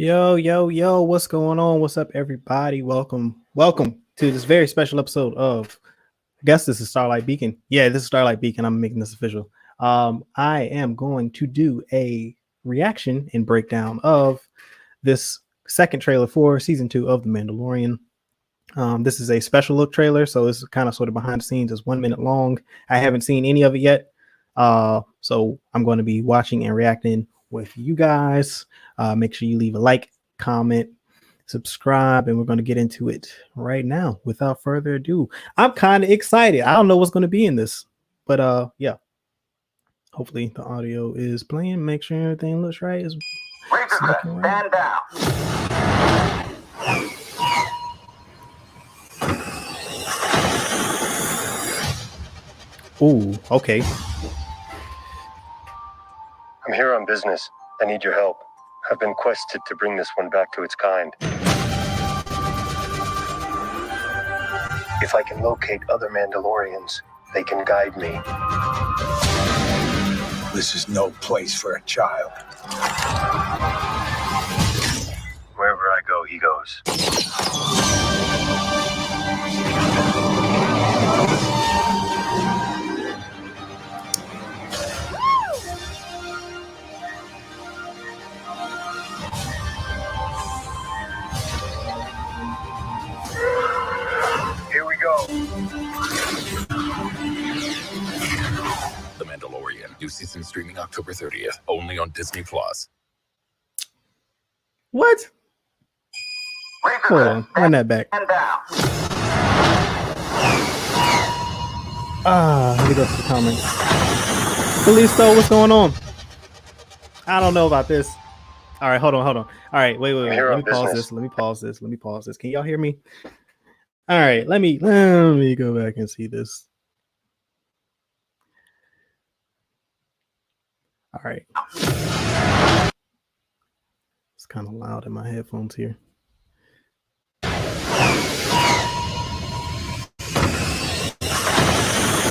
Yo, what's going on? What's up, everybody? Welcome to this very special episode of, I guess this is Starlight Beacon. Yeah, this is Starlight Beacon. I'm making this official. I am going to do a reaction and breakdown of this second trailer for season 2 of The Mandalorian. This is a special look trailer, so it's kind of sort of behind the scenes. It's 1 minute long. I haven't seen any of it yet. So I'm going to be watching and reacting with you guys. Make sure you leave a like, comment, subscribe, and we're going to get into it right now. Without further ado, I'm kind of excited. I don't know what's going to be in this, but yeah. Hopefully the audio is playing. Make sure everything looks right. Stand down. Ooh, okay. I'm here on business. I need your help. I've been quested to bring this one back to its kind. If I can locate other Mandalorians, they can guide me. This is no place for a child. Wherever I go, he goes. Here we go. The Mandalorian. New season streaming October 30th, only on Disney Plus. What? Hold on, run that back. Stand down. Let me go to the comments. Kalisto, what's going on? I don't know about this. All right, hold on. All right, wait. Let me pause this. Can y'all hear me? All right, let me go back and see this. All right. It's kind of loud in my headphones here.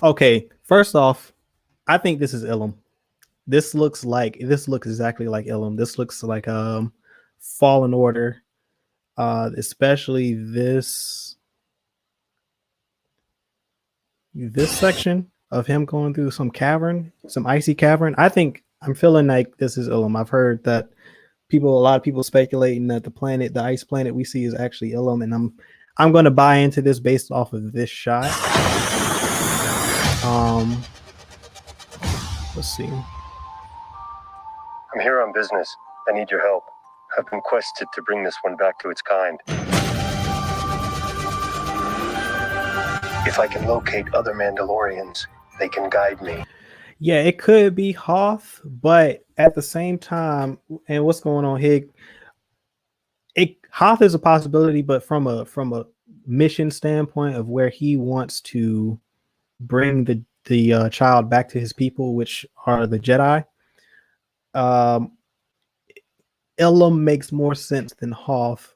Okay, first off, I think this is Ilum. This looks exactly like Ilum. This looks like Fallen Order, especially this section of him going through some icy cavern. I'm feeling like this is Ilum. I've heard that a lot of people speculating that the ice planet we see is actually Ilum, and I'm going to buy into this based off of this shot. Let's see. I'm here on business. I need your help. I've been quested to bring this one back to its kind. If I can locate other Mandalorians, they can guide me. Yeah, it could be Hoth, but at the same time, and what's going on here? Hoth is a possibility, but from a mission standpoint of where he wants to bring the child back to his people, which are the Jedi, Ilum makes more sense than Hoth.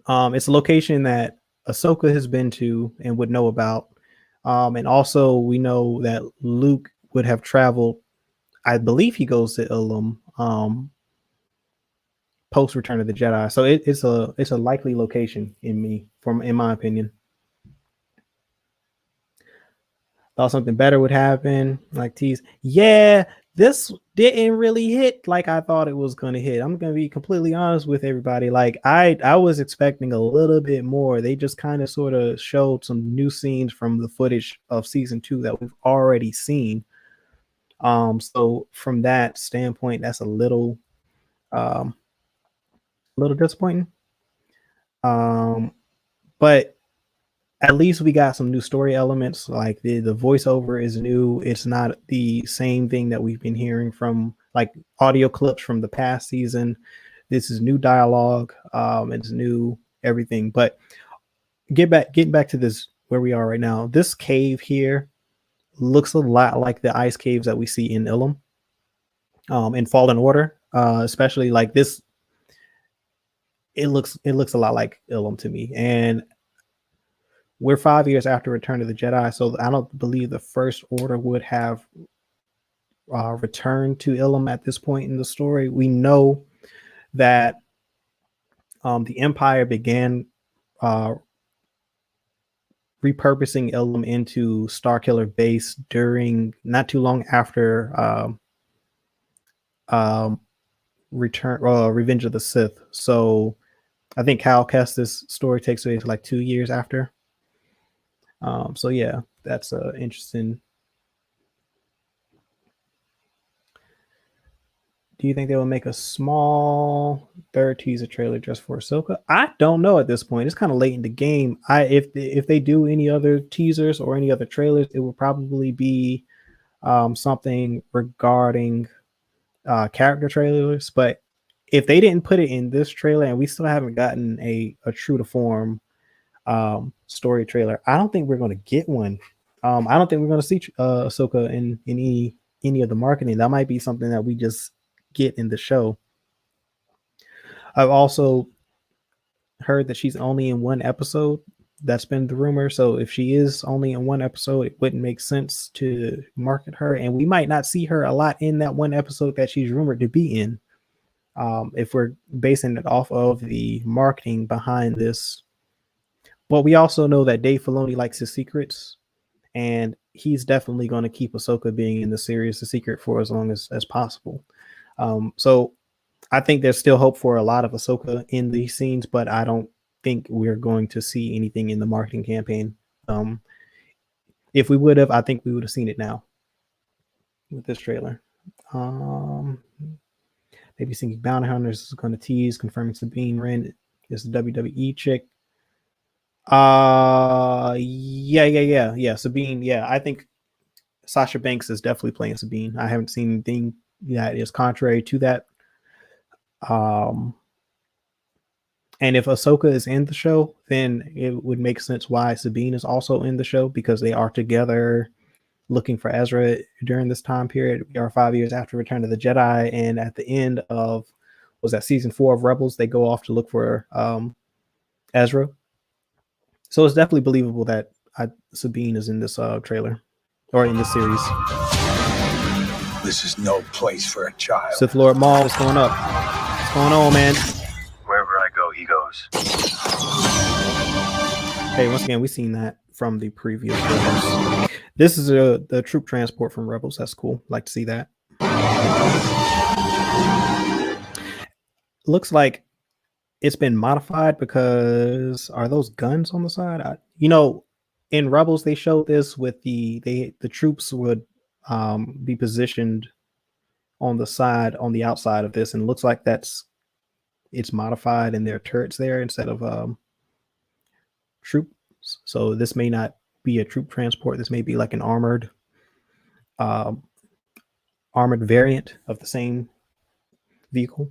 It's a location that Ahsoka has been to and would know about. And also we know that Luke would have traveled. I believe he goes to Ilum post Return of the Jedi. So it's a likely location in my opinion. Thought something better would happen, like tease. Yeah, this didn't really hit like I thought it was going to hit. I'm going to be completely honest with everybody. Like I was expecting a little bit more. They just kind of sort of showed some new scenes from the footage of season 2 that we've already seen. So from that standpoint, that's a little disappointing. But at least we got some new story elements. Like the voiceover is new. It's not the same thing that we've been hearing from like audio clips from the past season. This is new dialogue. It's new everything. But getting back to this where we are right now. This cave here looks a lot like the ice caves that we see in Ilum, in Fallen Order. Especially like this. It looks a lot like Ilum to me. And we're 5 years after Return of the Jedi, so I don't believe the First Order would have returned to Ilum at this point in the story. We know that the Empire began repurposing Ilum into Starkiller Base during not too long after Revenge of the Sith. So I think Cal Kestis' story takes place like 2 years after. So yeah, that's interesting. Do you think they will make a small third teaser trailer just for Ahsoka? I don't know at this point. It's kind of late in the game. If they do any other teasers or any other trailers, it will probably be something regarding character trailers. But if they didn't put it in this trailer and we still haven't gotten a true to form story trailer, I don't think we're going to get one. I don't think we're going to see Ahsoka in any of the marketing. That might be something that we just get in the show. I've also heard that she's only in one episode. That's been the rumor. So if she is only in one episode, it wouldn't make sense to market her, and we might not see her a lot in that one episode that she's rumored to be in. If we're basing it off of the marketing behind this. But we also know that Dave Filoni likes his secrets, and he's definitely going to keep Ahsoka being in the series a secret for as long as possible. So I think there's still hope for a lot of Ahsoka in these scenes, but I don't think we're going to see anything in the marketing campaign. If we would have, I think we would have seen it now with this trailer. Maybe Sinking Bounty Hunters is going to tease, confirming Sabine Wren is the WWE chick. Yeah. Sabine. Yeah, I think Sasha Banks is definitely playing Sabine. I haven't seen anything that is contrary to that. And if Ahsoka is in the show, then it would make sense why Sabine is also in the show, because they are together looking for Ezra during this time period. We are 5 years after Return of the Jedi, and at the end of, was that season 4 of Rebels, they go off to look for Ezra. So it's definitely believable that Sabine is in this trailer or in this series. This is no place for a child. Sith Lord Maul, what's going up? What's going on, man? Wherever I go, he goes. Hey, once again, we've seen that from the previous trailers. This is the troop transport from Rebels. That's cool. Like to see that. Looks like it's been modified, because are those guns on the side? In Rebels they showed this with the troops would be positioned on the side, on the outside of this, and it looks like it's modified and there are turrets there instead of troops. So this may not be a troop transport. This may be like an armored variant of the same vehicle.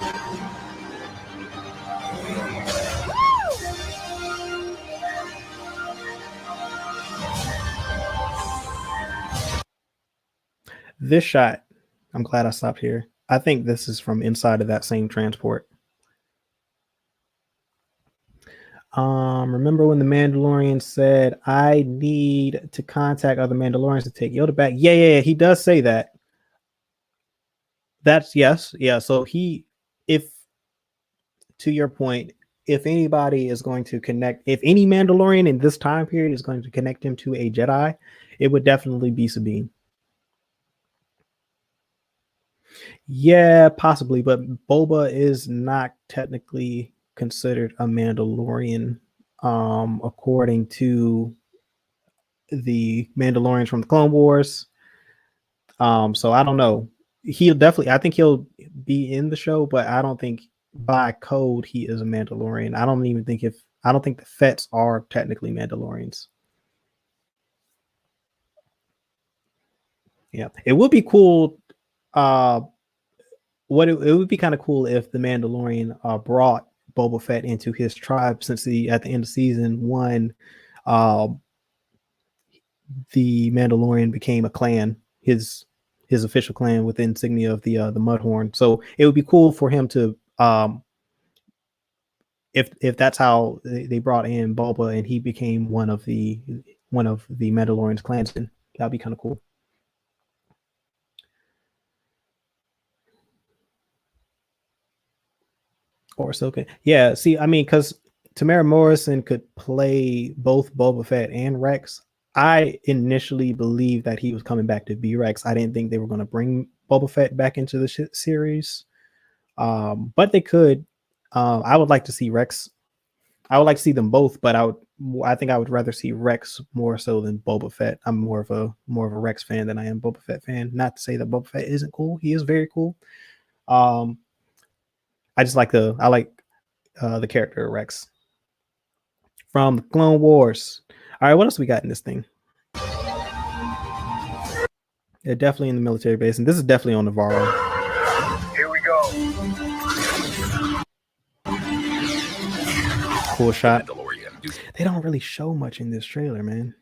This shot, I'm glad I stopped here. I think this is from inside of that same transport. Remember when the Mandalorian said, I need to contact other Mandalorians to take Yoda back? Yeah, he does say that. That's yes. Yeah, so if to your point, if anybody is going to connect, if any Mandalorian in this time period is going to connect him to a Jedi, it would definitely be Sabine. Yeah, possibly, but Boba is not technically considered a Mandalorian, according to the Mandalorians from the Clone Wars. So I don't know. I think he'll be in the show, but I don't think by code he is a Mandalorian. I don't think the Fets are technically Mandalorians. Yeah, it would be cool. It would be kind of cool if the Mandalorian brought Boba Fett into his tribe, since at the end of season 1, the Mandalorian became a clan, his official clan with the insignia of the Mudhorn. So it would be cool for him to, if that's how they brought in Boba and he became one of the Mandalorian's clansmen. That'd be kind of cool. Or Ahsoka. Yeah, see, I mean, because Tamara Morrison could play both Boba Fett and Rex. I initially believed that he was coming back to be Rex. I didn't think they were going to bring Boba Fett back into the series, but they could. I would like to see Rex. I would like to see them both, but I think I would rather see Rex more so than Boba Fett. I'm more of a Rex fan than I am Boba Fett fan. Not to say that Boba Fett isn't cool. He is very cool. I just like the character of Rex from the Clone Wars. All right, what else we got in this thing? Yeah, definitely in the military base, and this is definitely on Navarro. Here we go. Cool shot. Mandalorian. They don't really show much in this trailer, man.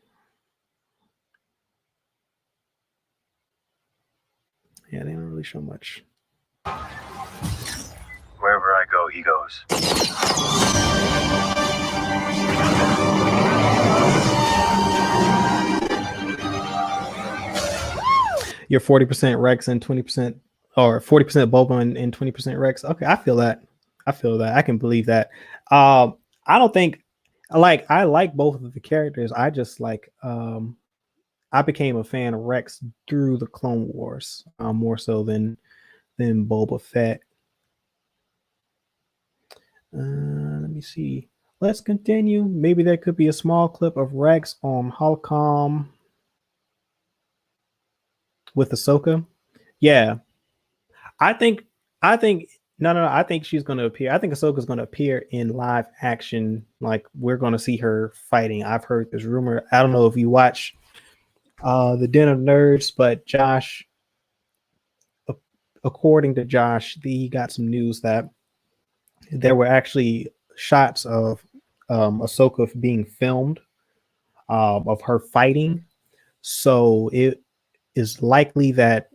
Yeah, they don't really show much. Wherever I go, he goes. You're 40% Rex and 20%, or 40% Boba and 20% Rex. Okay, I feel that. I can believe that. I don't think I like both of the characters. I just like I became a fan of Rex through the Clone Wars, more so than Boba Fett. Let me see. Let's continue. Maybe there could be a small clip of Rex on Holocom with Ahsoka. Yeah, I think no. I think she's going to appear. I think Ahsoka's going to appear in live action. Like we're going to see her fighting. I've heard this rumor. I don't know if you watch the Den of Nerds, but Josh, according to Josh, he got some news that there were actually shots of Ahsoka being filmed of her fighting. So it is likely that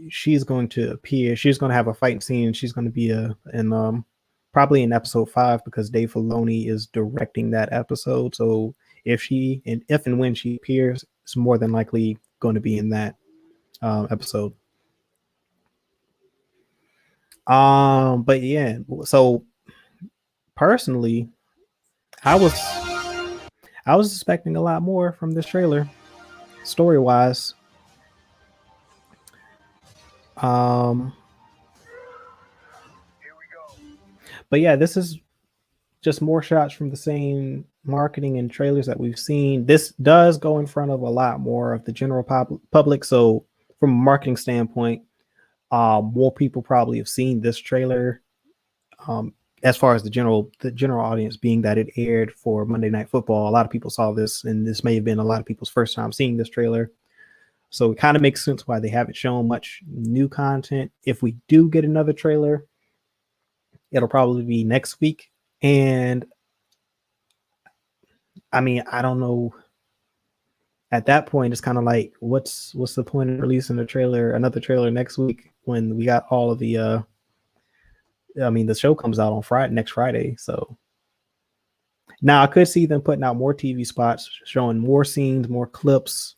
she's going to appear. She's going to have a fight scene. She's going to be probably in episode 5 because Dave Filoni is directing that episode. So if and when she appears, it's more than likely going to be in that episode. But yeah, so personally, I was expecting a lot more from this trailer, story wise. Here we go. But yeah, this is just more shots from the same marketing and trailers that we've seen. This does go in front of a lot more of the general public. So from a marketing standpoint, more people probably have seen this trailer. As far as the general audience, being that it aired for Monday Night Football, a lot of people saw this, and this may have been a lot of people's first time seeing this trailer. So it kind of makes sense why they haven't shown much new content. If we do get another trailer, it'll probably be next week. And I mean, I don't know. At that point, it's kind of like, what's the point of releasing another trailer next week when we got all of the the show comes out on next Friday. So now I could see them putting out more TV spots, showing more scenes, more clips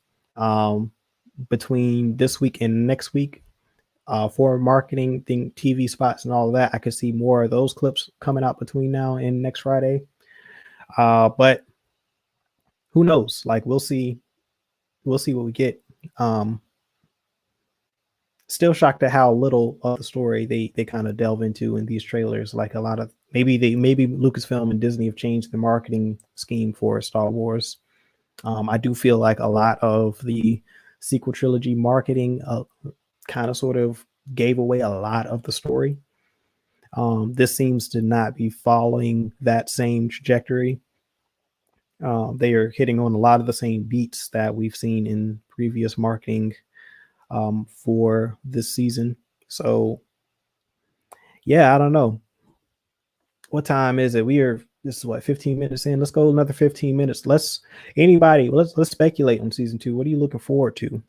between this week and next week for marketing TV spots and all of that. I could see more of those clips coming out between now and next Friday. But who knows? Like we'll see what we get. Still shocked at how little of the story they kind of delve into in these trailers. Like a lot of maybe Lucasfilm and Disney have changed the marketing scheme for Star Wars. I do feel like a lot of the sequel trilogy marketing kind of sort of gave away a lot of the story. This seems to not be following that same trajectory. They are hitting on a lot of the same beats that we've seen in previous marketing for this season. So yeah, I don't know. What time is it? This is what, 15 minutes in. Let's go another 15 minutes. Let's speculate on season 2. What are you looking forward to?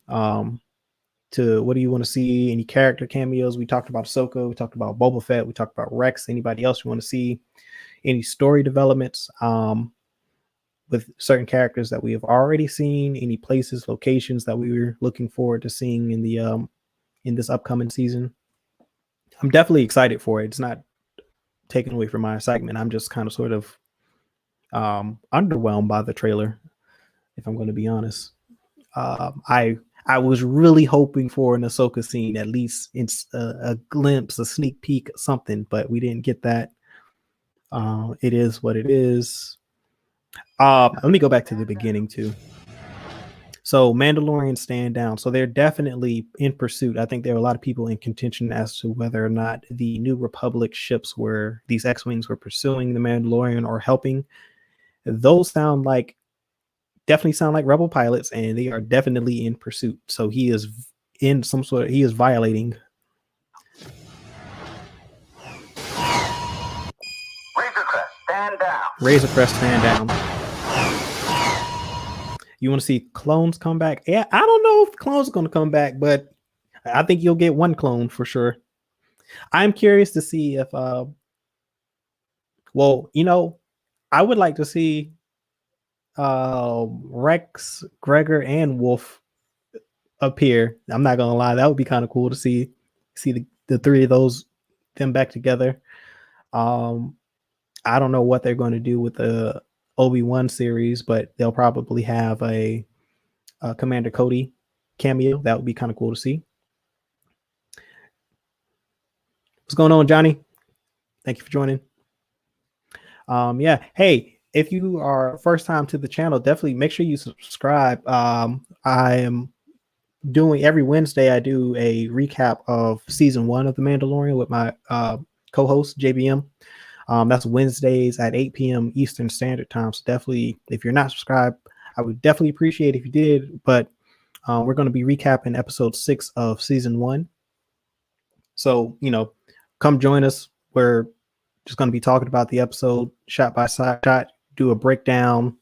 What do you want to see? Any character cameos? We talked about Ahsoka, we talked about Boba Fett, we talked about Rex. Anybody else you want to see? Any story developments with certain characters that we have already seen? Any places, locations that we were looking forward to seeing in the in this upcoming season? I'm definitely excited for it. It's not taken away from my excitement. I'm just kind of sort of underwhelmed by the trailer, if I'm going to be honest. I was really hoping for an Ahsoka scene, at least in a glimpse, a sneak peek, something, but we didn't get that. It is what it is. Let me go back to the beginning too. So Mandalorians stand down. So they're definitely in pursuit. I think there are a lot of people in contention as to whether or not the New Republic ships these X-Wings were pursuing the Mandalorian or helping. Those definitely sound like rebel pilots, and they are definitely in pursuit. So he is he is violating. Razor Crest, stand down. Razor Crest, stand down. You want to see clones come back? Yeah, I don't know if clones are going to come back, but I think you'll get one clone for sure. I'm curious to see if, I would like to see Rex, Gregor, and Wolf appear. I'm not gonna lie, that would be kind of cool to see the three of them back together. I don't know what they're going to do with the Obi-Wan series, but they'll probably have a Commander Cody cameo. That would be kind of cool to see. What's going on, Johnny? Thank you for joining. Yeah. Hey, if you are first time to the channel, definitely make sure you subscribe. I am doing every Wednesday. I do a recap of season 1 of The Mandalorian with my co-host JBM. That's Wednesdays at 8 p.m. Eastern Standard Time. So definitely, if you're not subscribed, I would definitely appreciate if you did. But we're going to be recapping episode 6 of season 1. So, come join us. We're just going to be talking about the episode shot by shot, do a breakdown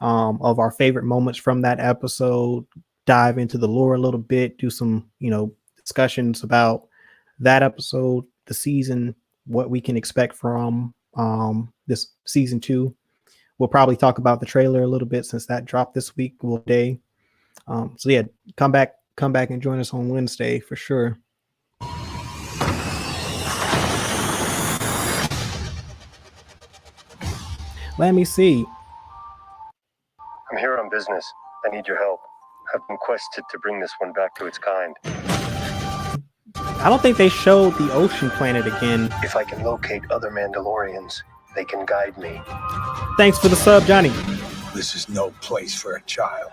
of our favorite moments from that episode, dive into the lore a little bit, do some, discussions about that episode, the season, what we can expect from this season 2. We'll probably talk about the trailer a little bit since that dropped this week day. So yeah, come back and join us on Wednesday for sure. Let me see. I'm here on business. I need your help. I've been quested to bring this one back to its kind. I don't think they showed the ocean planet again. If I can locate other Mandalorians, they can guide me. Thanks for the sub, Johnny. This is no place for a child.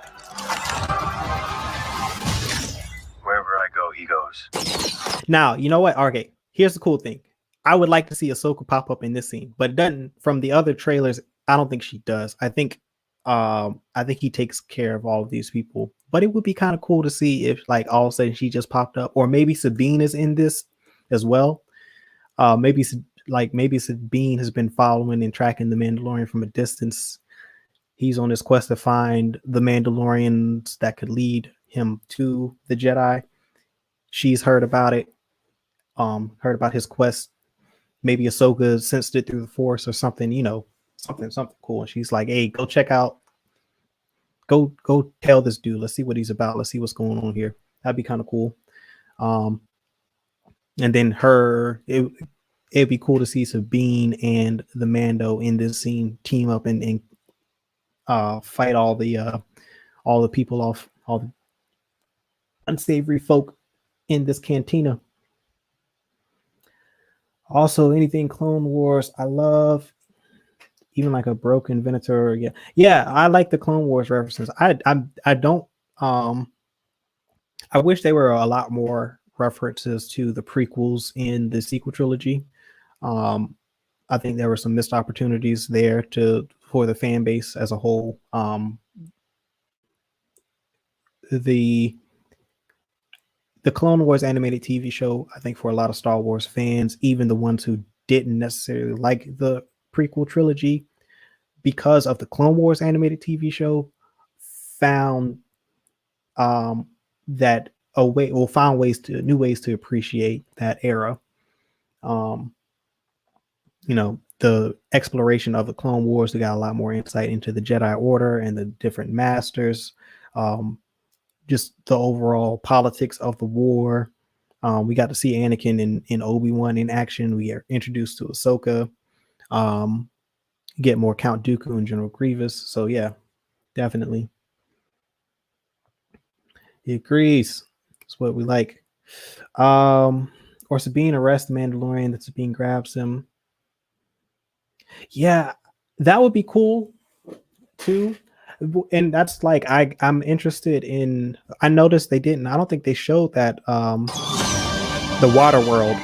Wherever I go, he goes. Now, you know what? Okay, here's the cool thing. I would like to see Ahsoka pop up in this scene, but it doesn't. From the other trailers, I don't think she does. I think he takes care of all of these people. But it would be kind of cool to see if, all of a sudden she just popped up, or maybe Sabine is in this as well. Maybe Sabine has been following and tracking the Mandalorian from a distance. He's on his quest to find the Mandalorians that could lead him to the Jedi. She's heard about it. Heard about his quest. Maybe Ahsoka sensed it through the Force or something, something cool. And she's like, hey, go check out, go tell this dude. Let's see what he's about. Let's see what's going on here. That'd be kind of cool. And then it'd be cool to see Sabine and the Mando in this scene team up and fight all the people off, all the unsavory folk in this cantina. Also, anything Clone Wars, I love. Even like a broken Venator. Yeah, I like the Clone Wars references. I don't. I wish there were a lot more references to the prequels in the sequel trilogy. I think there were some missed opportunities there for the fan base as a whole. The Clone Wars animated TV show, I think for a lot of Star Wars fans, even the ones who didn't necessarily like the prequel trilogy, because of the Clone Wars animated TV show, found that new ways to appreciate that era. The exploration of the Clone Wars, we got a lot more insight into the Jedi Order and the different masters. Just the overall politics of the war, We got to see Anakin in Obi-Wan in action. We are introduced to Ahsoka. Get more Count Dooku and General Grievous. So yeah, definitely. He agrees. That's what we like. Or Sabine arrests the Mandalorian that Sabine grabs him. Yeah, that would be cool too. And that's like I'm interested in. I noticed they didn't. I don't think they showed that the water world.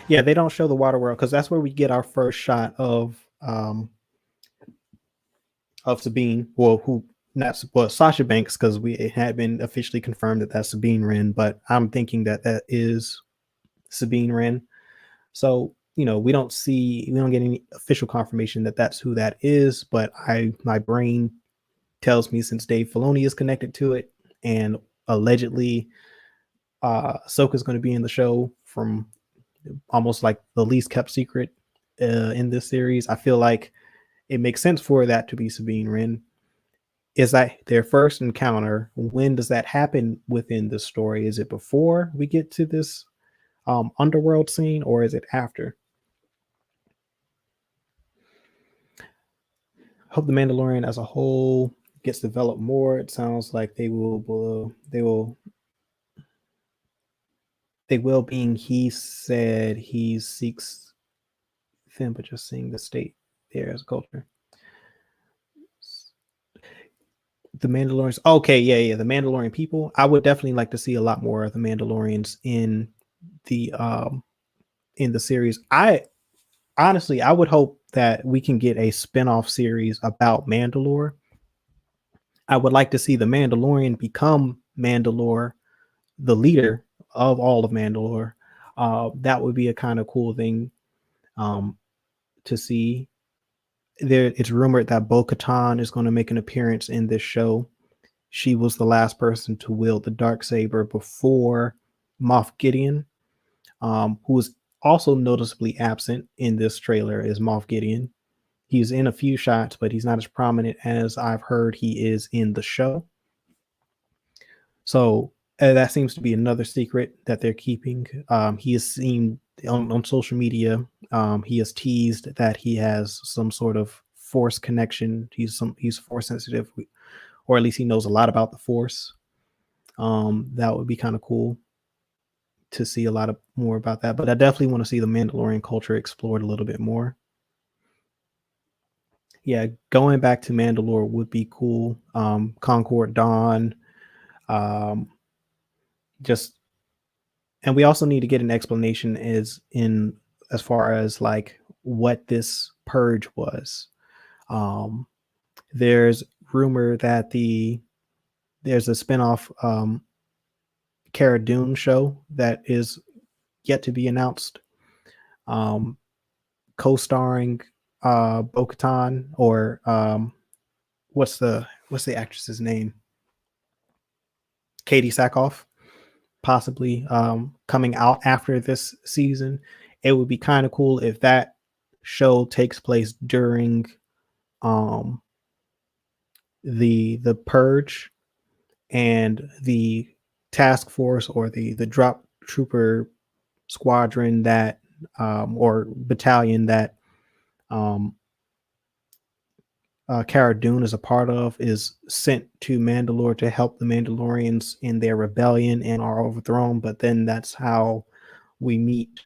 Yeah, they don't show the water world because that's where we get our first shot of Sabine. Well, who not well Sasha Banks, because it had been officially confirmed that that's Sabine Wren, but I'm thinking that that is Sabine Wren. So we don't get any official confirmation that that's who that is, but my brain tells me, since Dave Filoni is connected to it, and allegedly Ahsoka's going to be in the show from almost like the least kept secret in this series, I feel like it makes sense for that to be Sabine Wren. Is that their first encounter? When does that happen within the story? Is it before we get to this underworld scene, or is it after? Hope the Mandalorian as a whole gets developed more. It sounds like they will being he said he seeks them, but just seeing the state there as a culture. The Mandalorians. Okay, yeah. The Mandalorian people. I would definitely like to see a lot more of the Mandalorians in the series. I honestly would hope that we can get a spin-off series about Mandalore. I would like to see the Mandalorian become Mandalore, the leader of all of Mandalore. That would be a kind of cool thing to see. It's rumored that Bo-Katan is going to make an appearance in this show. She was the last person to wield the Darksaber before Moff Gideon, who was also noticeably absent in this trailer is Moff Gideon. He's in a few shots, but he's not as prominent as I've heard he is in the show. So that seems to be another secret that they're keeping. He has seen on social media. He has teased that he has some sort of Force connection. He's Force sensitive, or at least he knows a lot about the Force. That would be kind of cool to see a lot more about that. But I definitely want to see the Mandalorian culture explored a little bit more. Yeah, going back to Mandalore would be cool. Concord Dawn. And we also need to get an explanation as far as like what this purge was. There's rumor that there's a spinoff Cara Dune show that is yet to be announced, co-starring Bo-Katan, or what's the actress's name? Katie Sackhoff, possibly coming out after this season. It would be kind of cool if that show takes place during the purge, and the task force or the drop trooper squadron that or battalion that Cara Dune is a part of is sent to Mandalore to help the Mandalorians in their rebellion and are overthrown. But then that's how we meet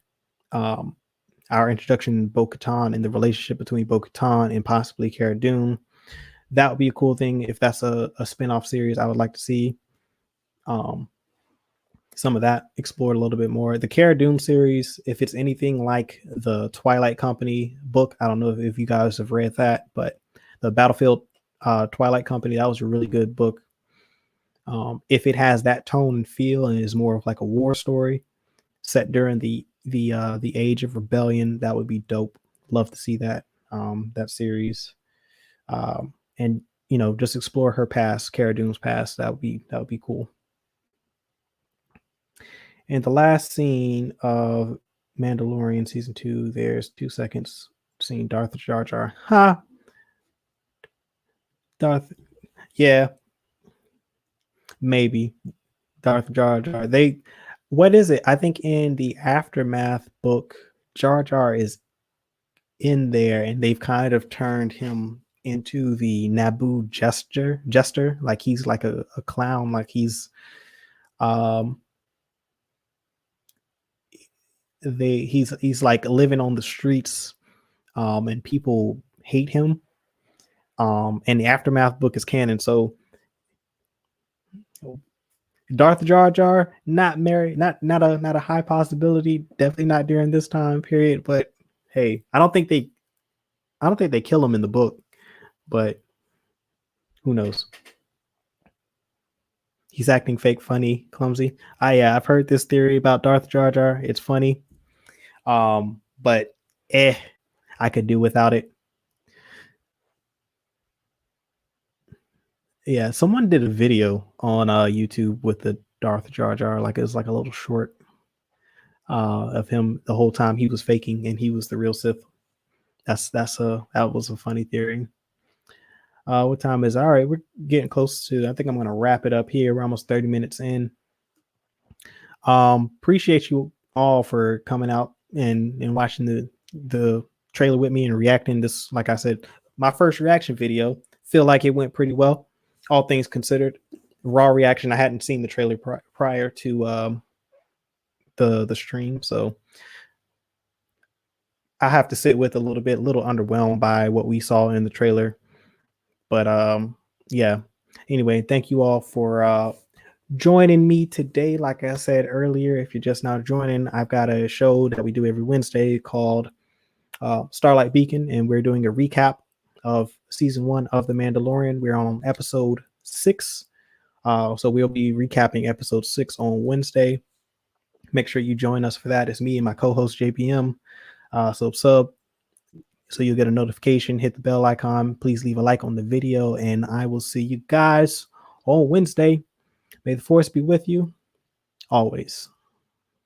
our introduction to Bo-Katan and the relationship between Bo-Katan and possibly Cara Dune. That would be a cool thing if that's a spin-off series. I would like to see some of that explored a little bit more. The Cara Dune series, if it's anything like the Twilight Company book, I don't know if you guys have read that, but the Battlefield Twilight Company, that was a really good book. If it has that tone and feel and is more of like a war story set during the age of rebellion, that would be dope. Love to see that series. And just explore her past, Cara Dune's past. That would be cool. And the last scene of Mandalorian season 2, there's 2 seconds seeing Darth Jar Jar. Ha! Darth. Yeah. Maybe. Darth Jar Jar. What is it? I think in the Aftermath book, Jar Jar is in there, and they've kind of turned him into the Naboo jester, like he's like a clown, like he's um he's like living on the streets, and people hate him. And the Aftermath book is canon, so Darth Jar Jar not married, not a high possibility, definitely not during this time period. But hey, I don't think they kill him in the book, but who knows? He's acting fake, funny, clumsy. Yeah, I've heard this theory about Darth Jar Jar. It's funny, but I could do without it. Yeah, someone did a video on YouTube with the Darth Jar Jar, like it was like a little short of him the whole time he was faking and he was the real Sith. That was a funny theory. What time is it? All right, we're getting close to, I think I'm gonna wrap it up here. We're almost 30 minutes in. Appreciate you all for coming out and watching the trailer with me and reacting. This, like I said, my first reaction video. Feel like it went pretty well, all things considered. Raw reaction. I hadn't seen the trailer prior to the stream, so I have to sit with a little underwhelmed by what we saw in the trailer. But yeah. Anyway, thank you all for joining me today. Like I said earlier, if you're just now joining, I've got a show that we do every Wednesday called Starlight Beacon, and we're doing a recap of season 1 of The Mandalorian. We're on episode 6. So we'll be recapping episode 6 on Wednesday. Make sure you join us for that. It's me and my co-host JPM. So sub so you'll get a notification, hit the bell icon. Please leave a like on the video, and I will see you guys on Wednesday. May the force be with you always.